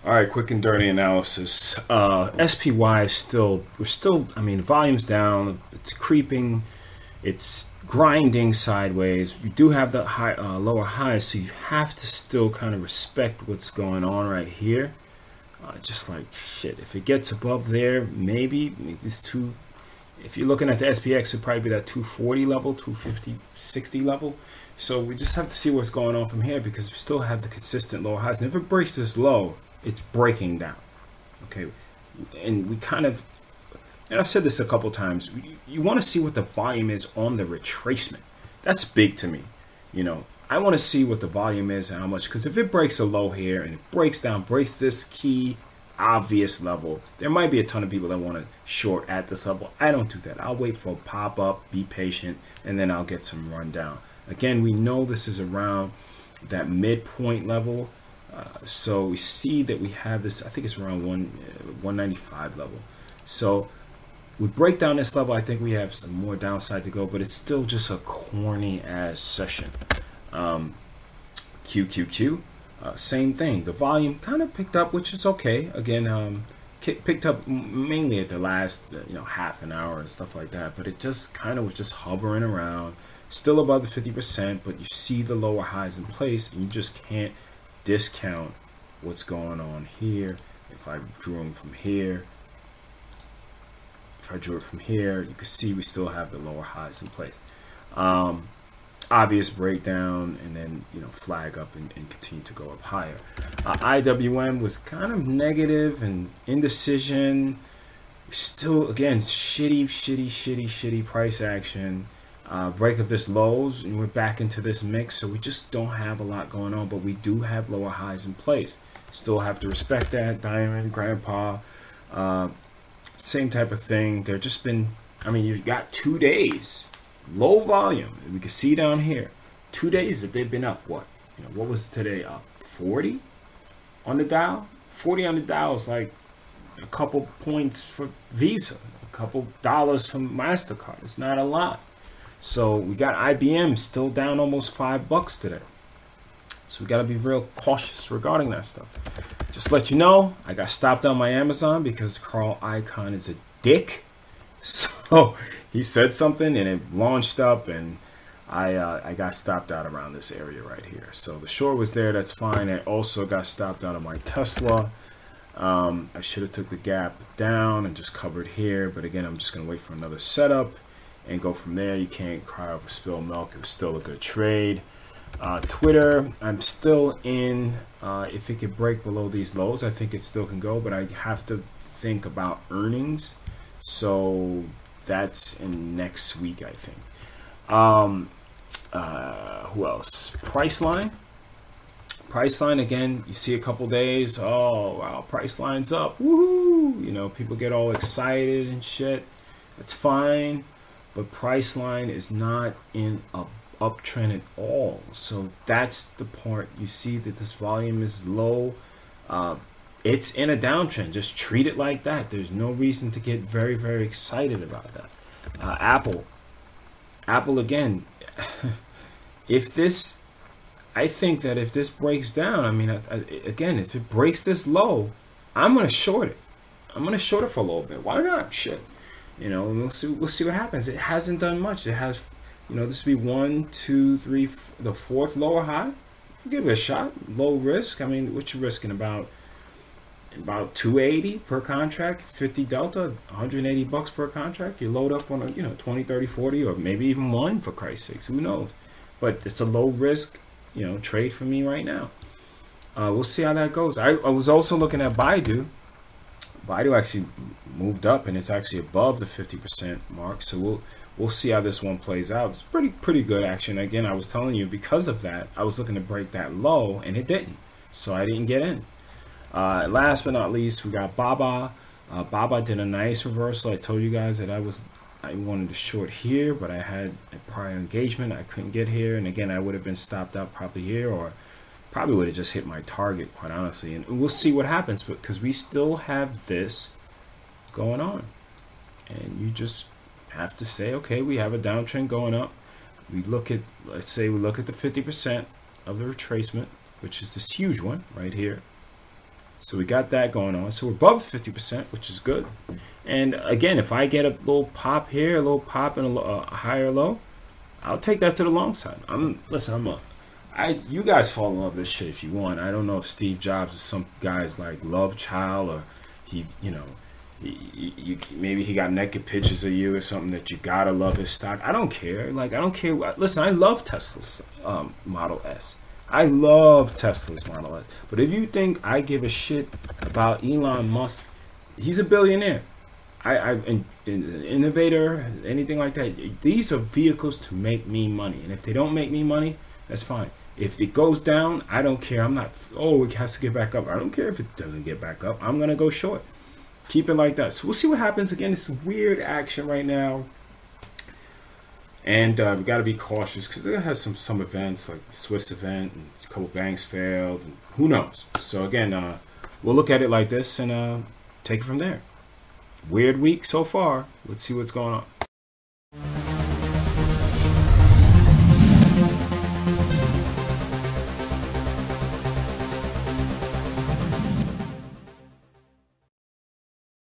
All right, quick and dirty analysis. SPY is I mean, the volume's down. It's creeping. It's grinding sideways. You do have the lower highs, so you have to still kind of respect what's going on right here. Just like shit, if it gets above there, maybe this two. If you're looking at the SPX, it'd probably be that 240 level, 250, 60 level. So we just have to see what's going on from here because we still have the consistent lower highs. And if it breaks this low, it's breaking down. Okay, and we kind of, and I've said this a couple times. You want to see what the volume is on the retracement. That's big to me. You know, I want to see what the volume is and how much. Because if it breaks a low here and it breaks down, breaks this key obvious level, there might be a ton of people that want to short at this level. I don't do that. I'll wait for a pop up, be patient, and then I'll get some rundown. Again, we know this is around that midpoint level. So we see that we have this, I think it's around 195 level. So we break down this level, I think we have some more downside to go, but it's still just a corny ass session. QQQ, same thing. The volume kind of picked up, which is okay. Again, picked up mainly at the last half an hour and stuff like that, but it just kind of was just hovering around, still above the 50%, but you see the lower highs in place, and you just can't discount what's going on here. If I drew them from here, if I drew it from here, you can see we still have the lower highs in place. Obvious breakdown, and then flag up and continue to go up higher. IWM was kind of negative and indecision. Still, again, shitty price action. Break of this lows, and we're back into this mix, so we just don't have a lot going on, but we do have lower highs in place. Still have to respect that. Diamond, Grandpa, same type of thing. They're just been, I mean, you've got 2 days, low volume. We can see down here, 2 days that they've been up. What was today? Up 40 on the Dow. 40 on the Dow is like a couple points for Visa, a couple dollars from MasterCard. It's not a lot. So we got IBM still down almost $5 today. So we got to be real cautious regarding that stuff. Just let you know, I got stopped on my Amazon because Carl Icahn is a dick. So he said something and it launched up, and I got stopped out around this area right here. So the short was there. That's fine. I also got stopped out of my Tesla. I should have took the gap down and just covered here. But again, I'm just going to wait for another setup and go from there. You can't cry over spilled milk. It was still a good trade. Twitter, I'm still in. If it could break below these lows, I think it still can go, but I have to think about earnings. So that's in next week, I think. Who else? Priceline. Priceline, again, you see a couple days. Oh, wow, Priceline's up. Woohoo! People get all excited and shit. That's fine. But Priceline is not in a uptrend at all. So that's the part. You see that this volume is low. It's in a downtrend. Just treat it like that. There's no reason to get very, very excited about that. Apple again. I think that if this breaks down, I mean, again, if it breaks this low, I'm gonna short it. I'm gonna short it for a little bit. Why not? Shit. And we'll see what happens. It hasn't done much. It has, this would be 1, 2, 3, the fourth lower high. Give it a shot. Low risk. I mean, what you risking? About 280 per contract, 50 delta, $180 per contract. You load up on a 20, 30, 40, or maybe even one, for Christ's sakes. Who knows? But it's a low risk trade for me right now. We'll see how that goes. I was also looking at Baidu. Baidu actually moved up, and it's actually above the 50% mark. So we'll see how this one plays out. It's pretty good action. Again, I was telling you, because of that, I was looking to break that low, and it didn't. So I didn't get in. Last but not least, we got Baba. Baba did a nice reversal. I told you guys that I wanted to short here, but I had a prior engagement. I couldn't get here, and again, I would have been stopped out probably here, or probably would have just hit my target, quite honestly. And we'll see what happens, because we still have this going on, and you just have to say, okay, we have a downtrend going up. We look at, let's say we look at the 50% of the retracement, which is this huge one right here. So we got that going on. So we're above 50%, which is good. And again, if I get a little pop here, a little pop and a higher low, I'll take that to the long side. You guys fall in love with this shit if you want. I don't know if Steve Jobs is some guy's like love child, or he, you know, maybe he got naked pictures of you or something that you gotta love his stock. I don't care. Like, I don't care. Listen, I love Tesla's Model S. I love Tesla's Model S. But if you think I give a shit about Elon Musk, he's a billionaire. I'm an innovator, anything like that. These are vehicles to make me money. And if they don't make me money, that's fine. If it goes down, I don't care. I'm not, oh, it has to get back up. I don't care if it doesn't get back up. I'm going to go short. Keep it like that. So we'll see what happens. Again, it's weird action right now. And we got to be cautious because they're going to have some events like the Swiss event, and a couple banks failed, and who knows. So again, we'll look at it like this and take it from there. Weird week so far. Let's see what's going on.